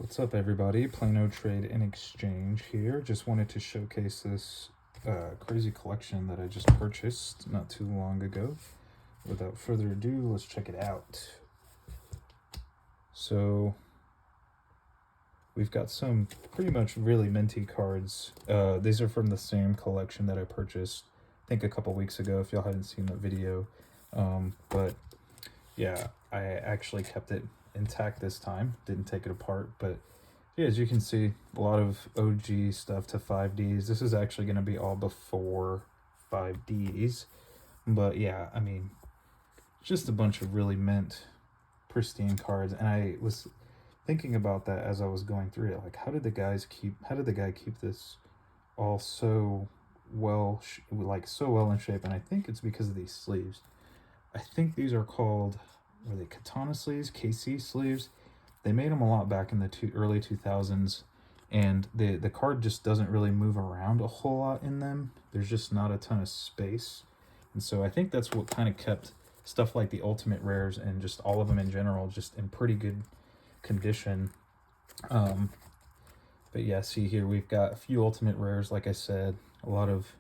What's up, everybody? Plano Trade and Exchange here. Just wanted to showcase this crazy collection that I just purchased not too long ago. Without further ado, let's check it out. So we've got some pretty much really minty cards. These are from the same collection that I purchased, I think, a couple weeks ago, if y'all hadn't seen that video. But yeah, I actually kept it intact this time, didn't take it apart. But yeah, as you can see, a lot of OG stuff to 5Ds. This is actually going to be all before 5Ds, but yeah, I mean, just a bunch of really mint, pristine cards. And I was thinking about that as I was going through it, like, how did the guy keep this all so well, so well in shape? And I think it's because of these sleeves. I think these are called, were they katana sleeves, KC sleeves? They made them a lot back in the early 2000s, and the card just doesn't really move around a whole lot in them. There's just not a ton of space, and so I think that's what kind of kept stuff like the Ultimate Rares and just all of them in general just in pretty good condition. But yeah, see here we've got a few Ultimate Rares, like I said, a lot of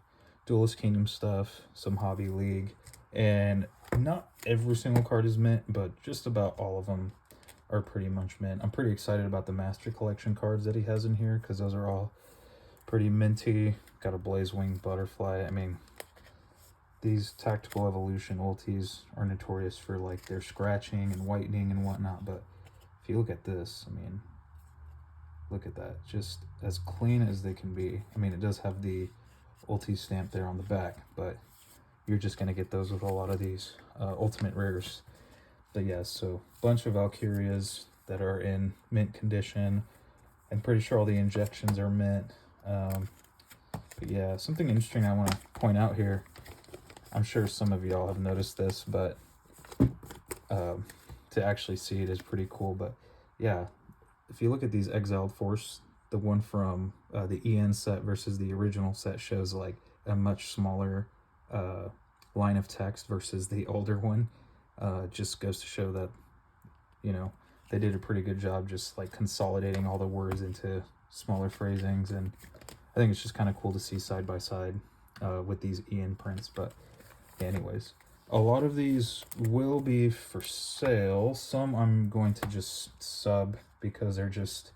Duelist Kingdom stuff, some Hobby League, and not every single card is mint, but just about all of them are pretty much mint. I'm pretty excited about the Master Collection cards that he has in here, because those are all pretty minty. Got a Blaze Wing Butterfly. I mean, these Tactical Evolution ultis are notorious for like their scratching and whitening and whatnot, but if you look at this, I mean, look at that, just as clean as they can be. I mean, it does have the ulti stamp there on the back, but you're just going to get those with a lot of these Ultimate Rares. But yeah, so bunch of Valkyrias that are in mint condition. I'm pretty sure all the injections are mint. But yeah, something interesting I want to point out here. I'm sure some of y'all have noticed this, but to actually see it is pretty cool. But yeah, if you look at these Exiled Force, the one from the EN set versus the original set shows like a much smaller line of text versus the older one. Just goes to show that, you know, they did a pretty good job just like consolidating all the words into smaller phrasings, and I think it's just kind of cool to see side by side with these EN prints. But anyways, a lot of these will be for sale. Some I'm going to just sub because they're just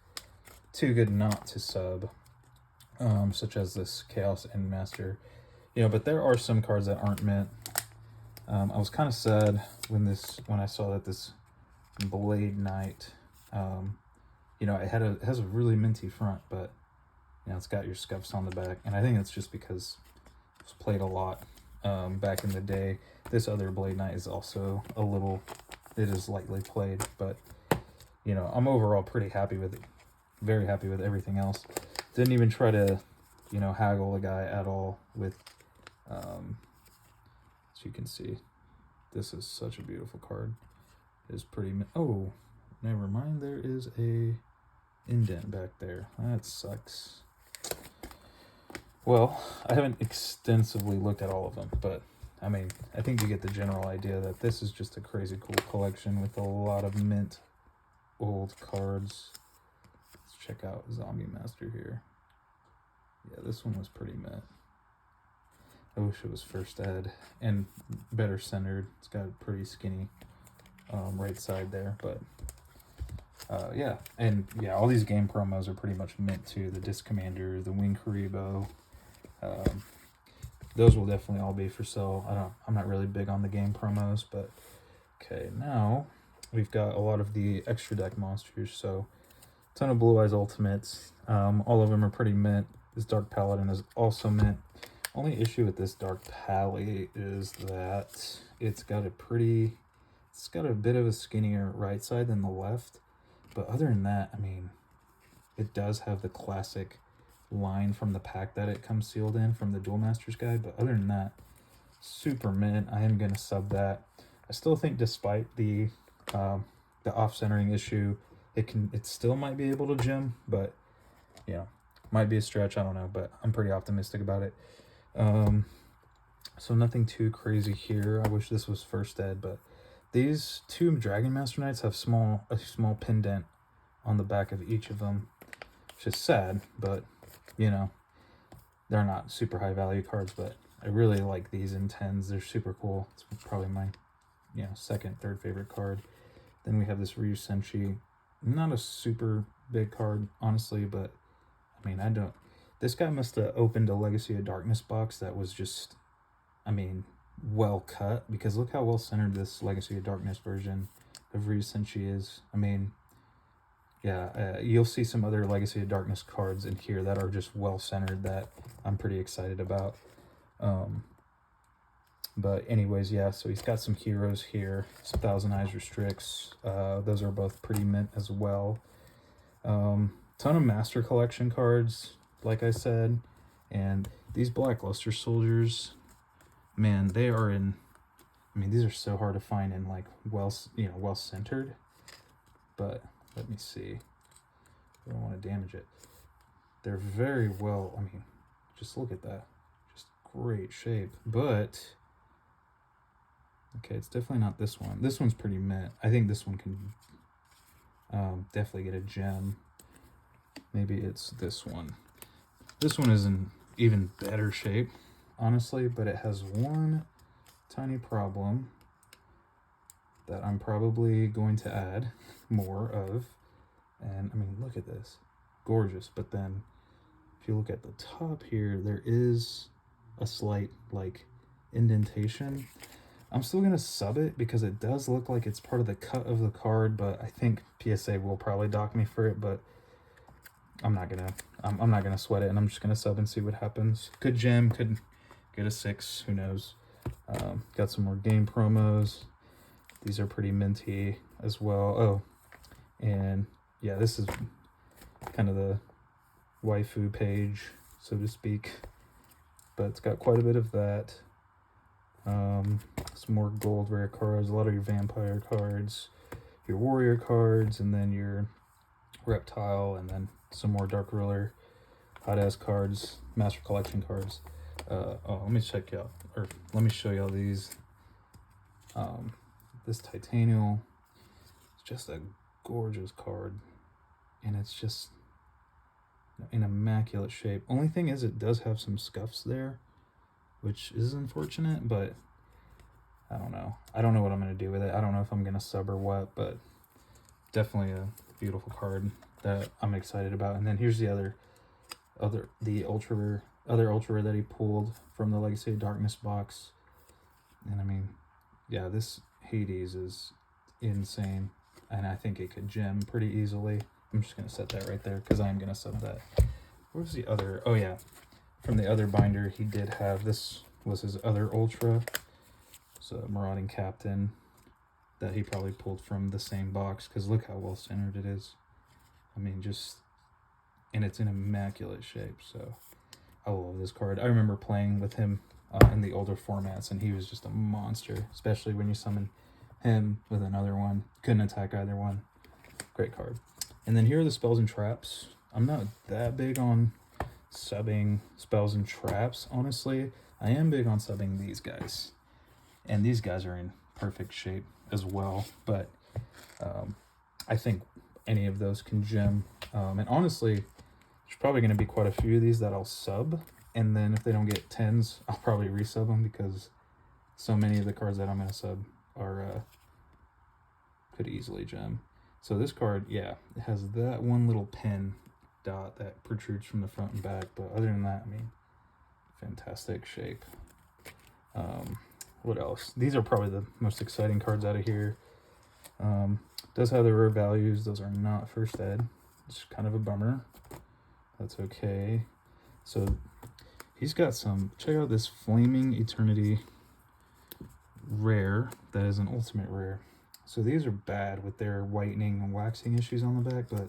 too good not to sub, such as this Chaos Endmaster. You know, but there are some cards that aren't mint. I was kind of sad when I saw that this Blade Knight, you know, it has a really minty front, but you know, it's got your scuffs on the back, and I think it's just because it was played a lot back in the day. This other Blade Knight is also it is lightly played, but you know, I'm overall pretty happy with it. Very happy with everything else. Didn't even try to, you know, haggle a guy at all with. As you can see, this is such a beautiful card. It is pretty. Oh, never mind. There is a indent back there. That sucks. Well, I haven't extensively looked at all of them, but I mean, I think you get the general idea that this is just a crazy cool collection with a lot of mint old cards. Let's check out Zombie Master here. Yeah, this one was pretty mint. I wish it was first ed and better centered. It's got a pretty skinny right side there, but yeah. And yeah, all these game promos are pretty much mint too. The Disc Commander, the Wing Karibo, those will definitely all be for sale. I'm not really big on the game promos, but okay, now we've got a lot of the extra deck monsters. So a ton of Blue Eyes Ultimates. All of them are pretty mint. This Dark Paladin is also mint. Only issue with this Dark Pally is that it's got a bit of a skinnier right side than the left. But other than that, I mean, it does have the classic line from the pack that it comes sealed in from the Duel Masters guide. But other than that, super mint. I am going to sub that. I still think despite the off-centering issue, it still might be able to gem, but you know, might be a stretch. I don't know, but I'm pretty optimistic about it. So nothing too crazy here. I wish this was first ed, but these two Dragon Master Knights have a small pendant on the back of each of them, which is sad, but you know, they're not super high value cards, but I really like these in 10s. They're super cool. It's probably my, you know, second, third favorite card. Then we have this Ryu Senshi. Not a super big card, honestly, but I mean, this guy must have opened a Legacy of Darkness box that was just, I mean, well cut, because look how well centered this Legacy of Darkness version of Ryu Senshi is. I mean, yeah, you'll see some other Legacy of Darkness cards in here that are just well centered that I'm pretty excited about. But anyways, yeah, so he's got some heroes here, some Thousand Eyes Restricts. Those are both pretty mint as well. Ton of Master Collection cards, like I said. And these Blackluster Soldiers, man, they are in, I mean, these are so hard to find and like well centered. But let me see. I don't want to damage it. They're very well, I mean, just look at that. Just great shape. But okay, it's definitely not this one. This one's pretty mint. I think this one can definitely get a gem. Maybe it's this one. This one is in even better shape, honestly, but it has one tiny problem that I'm probably going to add more of. And I mean, look at this. Gorgeous. But then if you look at the top here, there is a slight like indentation. I'm still going to sub it because it does look like it's part of the cut of the card, but I think PSA will probably dock me for it, but I'm not gonna sweat it, and I'm just gonna sub and see what happens. Good gem, could get a 6, who knows. Got some more game promos. These are pretty minty as well. Oh, and yeah, this is kind of the waifu page, so to speak, but it's got quite a bit of that. Some more gold rare cards, a lot of your vampire cards, your warrior cards, and then your reptile, and then some more dark ruler hot ass cards, master collection cards. Let me check out, or let me show y'all these. This titanium is just a gorgeous card, and it's just in immaculate shape. Only thing is, it does have some scuffs there, which is unfortunate, but I don't know. I don't know what I'm going to do with it. I don't know if I'm going to sub or what, but definitely a beautiful card that I'm excited about. And then here's the other ultra rare that he pulled from the Legacy of Darkness box. And I mean, yeah, this Hades is insane, and I think it could gem pretty easily. I'm just going to set that right there because I am going to sub that. Where's the other? Oh yeah, from the other binder he did have, this was his other ultra. So Marauding Captain that he probably pulled from the same box, because look how well centered it is. I mean, just, and it's in immaculate shape. So I love this card. I remember playing with him in the older formats, and he was just a monster, especially when you summon him with another one. Couldn't attack either one. Great card. And then here are the spells and traps. I'm not that big on subbing spells and traps, honestly. I am big on subbing these guys, and these guys are in perfect shape as well, but I think any of those can gem. And honestly, there's probably going to be quite a few of these that I'll sub, and then if they don't get 10s, I'll probably resub them, because so many of the cards that I'm going to sub are could easily gem. So this card, yeah, it has that one little pin dot that protrudes from the front and back, but other than that, I mean, fantastic shape. What else? These are probably the most exciting cards out of here. Does have the rare values. Those are not first ed. It's kind of a bummer. That's okay. So he's got some, check out this Flaming Eternity rare that is an ultimate rare. So these are bad with their whitening and waxing issues on the back, but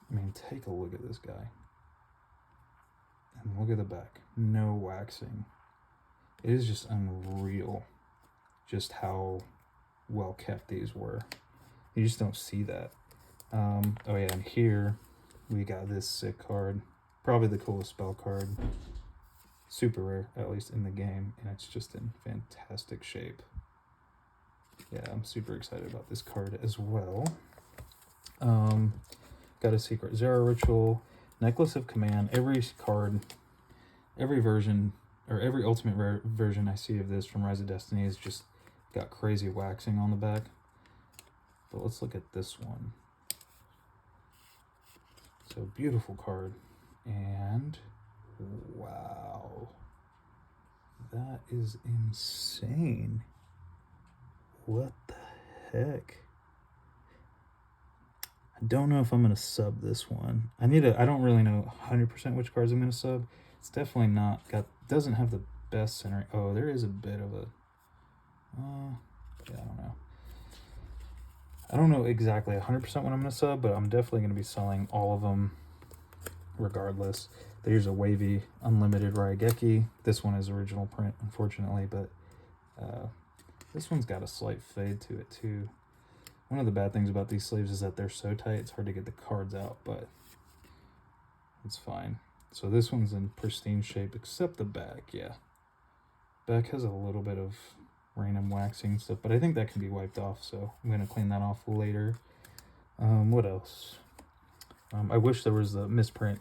I mean, take a look at this guy. And look at the back. No waxing. It is just unreal just how well kept these were. You just don't see that. Oh yeah, and here we got this sick card. Probably the coolest spell card. Super rare, at least in the game, and it's just in fantastic shape. Yeah, I'm super excited about this card as well. Got a secret Zero Ritual, Necklace of Command. Every card, every version, or every ultimate rare version I see of this from Rise of Destiny is just got crazy waxing on the back. But let's look at this one. So beautiful card. And wow. That is insane. What the heck? I don't know if I'm going to sub this one. I don't really know 100% which cards I'm going to sub. It's definitely not doesn't have the best center. Oh, there is a bit of a, yeah, I don't know. I don't know exactly 100% what I'm going to sub, but I'm definitely going to be selling all of them regardless. There's a wavy unlimited Raigeki. This one is original print, unfortunately, but this one's got a slight fade to it too. One of the bad things about these sleeves is that they're so tight, it's hard to get the cards out, but it's fine. So this one's in pristine shape, except the back, yeah. Back has a little bit of random waxing stuff, but I think that can be wiped off, so I'm going to clean that off later. What else? I wish there was the misprint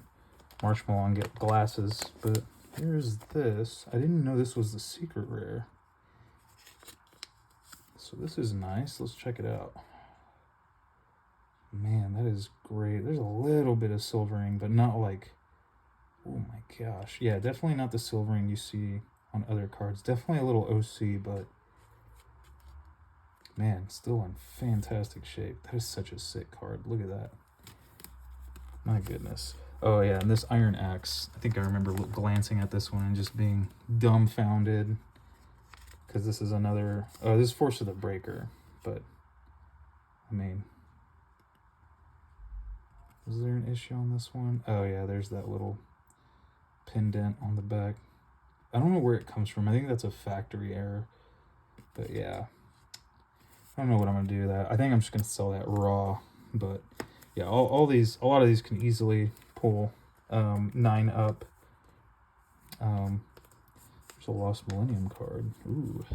Marshmallow and get glasses, but here's this. I didn't know this was the secret rare. So this is nice. Let's check it out. Man, that is great. There's a little bit of silvering, but not like, oh my gosh. Yeah, definitely not the silvering you see on other cards. Definitely a little OC, but man, still in fantastic shape. That is such a sick card. Look at that. My goodness. Oh yeah, and this Iron Axe. I think I remember glancing at this one and just being dumbfounded. Because this is another... Oh, this is Force of the Breaker. But, I mean... Is there an issue on this one? Oh yeah, there's that little pendant on the back. I don't know where it comes from. I think that's a factory error. But yeah. I don't know what I'm going to do with that. I think I'm just going to sell that raw. But yeah, a lot of these can easily pull 9 up. There's a Lost Millennium card. Ooh.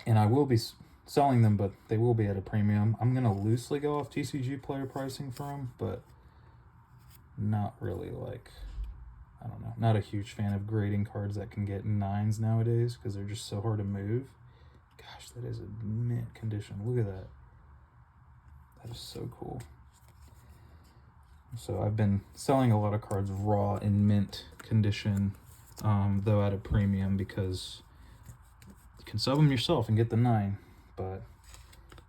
And I will be selling them, but they will be at a premium. I'm going to loosely go off TCG player pricing for them, but not really like, I don't know, not a huge fan of grading cards that can get 9s nowadays because they're just so hard to move. Gosh, that is a mint condition. Look at that. That is so cool. So I've been selling a lot of cards raw in mint condition, though at a premium, because you can sub them yourself and get the 9, but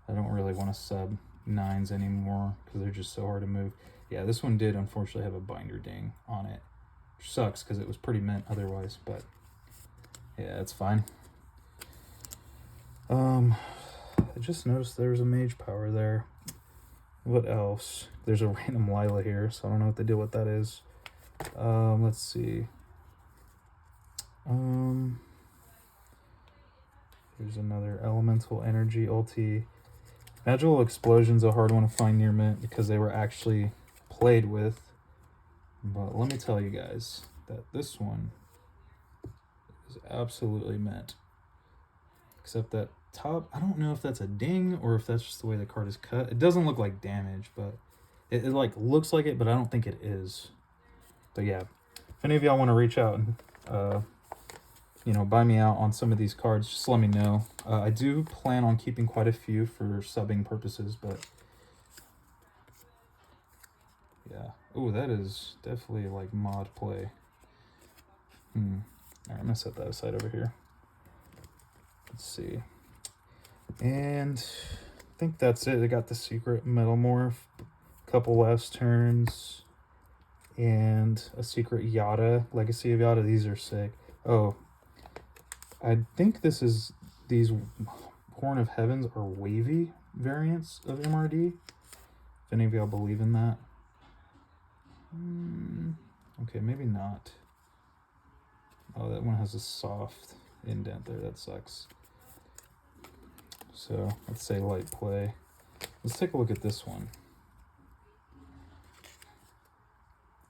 I don't really want to sub 9s anymore because they're just so hard to move. Yeah, this one did unfortunately have a binder ding on it, which sucks because it was pretty mint otherwise, but yeah, it's fine. I just noticed there's a Mage Power there. What else? There's a random Lila here, so I don't know what the deal with that is. Let's see. There's another Elemental Energy ulti. Magical Explosion's a hard one to find near mint because they were actually played with. But let me tell you guys that this one is absolutely mint. Except that top, I don't know if that's a ding or if that's just the way the card is cut. It doesn't look like damage, but it like looks like it, but I don't think it is. But yeah, if any of y'all want to reach out and you know, buy me out on some of these cards, just let me know. I do plan on keeping quite a few for subbing purposes, but yeah. Oh, that is definitely like mod play. All right, I'm gonna set that aside over here. Let's see. And I think that's it. I got the secret Metal Morph, a couple last turns, and a secret Yada, Legacy of Yada. These are sick. Oh, I think these Horn of Heavens are wavy variants of MRD. If any of y'all believe in that. Okay, maybe not. Oh, that one has a soft indent there. That sucks. So let's say light play. Let's take a look at this one.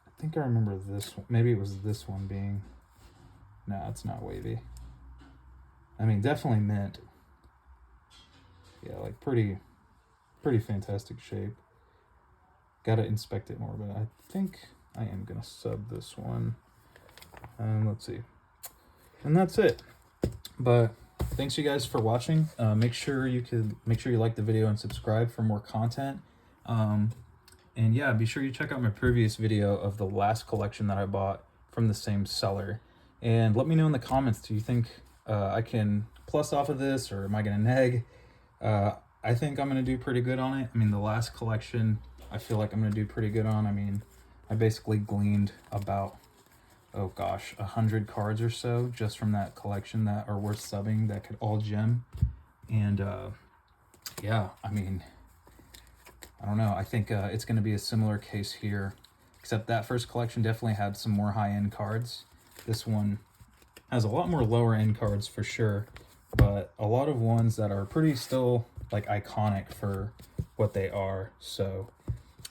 I think I remember this one. Maybe it was this one being... No, it's not wavy. I mean, definitely mint. Yeah, like pretty pretty fantastic shape. Gotta inspect it more, but I think I am gonna sub this one. Let's see. And that's it. But thanks you guys for watching. Make sure you like the video and subscribe for more content. And yeah, be sure you check out my previous video of the last collection that I bought from the same seller. And let me know in the comments, do you think I can plus off of this, or am I gonna neg? I think I'm gonna do pretty good on it. I mean, the last collection, I feel like I'm gonna do pretty good on. I mean, I basically gleaned about, oh gosh, 100 cards or so just from that collection that are worth subbing, that could all gem. And yeah, I mean, I don't know. I think it's going to be a similar case here, except that first collection definitely had some more high-end cards. This one has a lot more lower-end cards for sure, but a lot of ones that are pretty still like iconic for what they are. So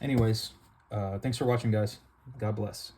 anyways, thanks for watching, guys. God bless.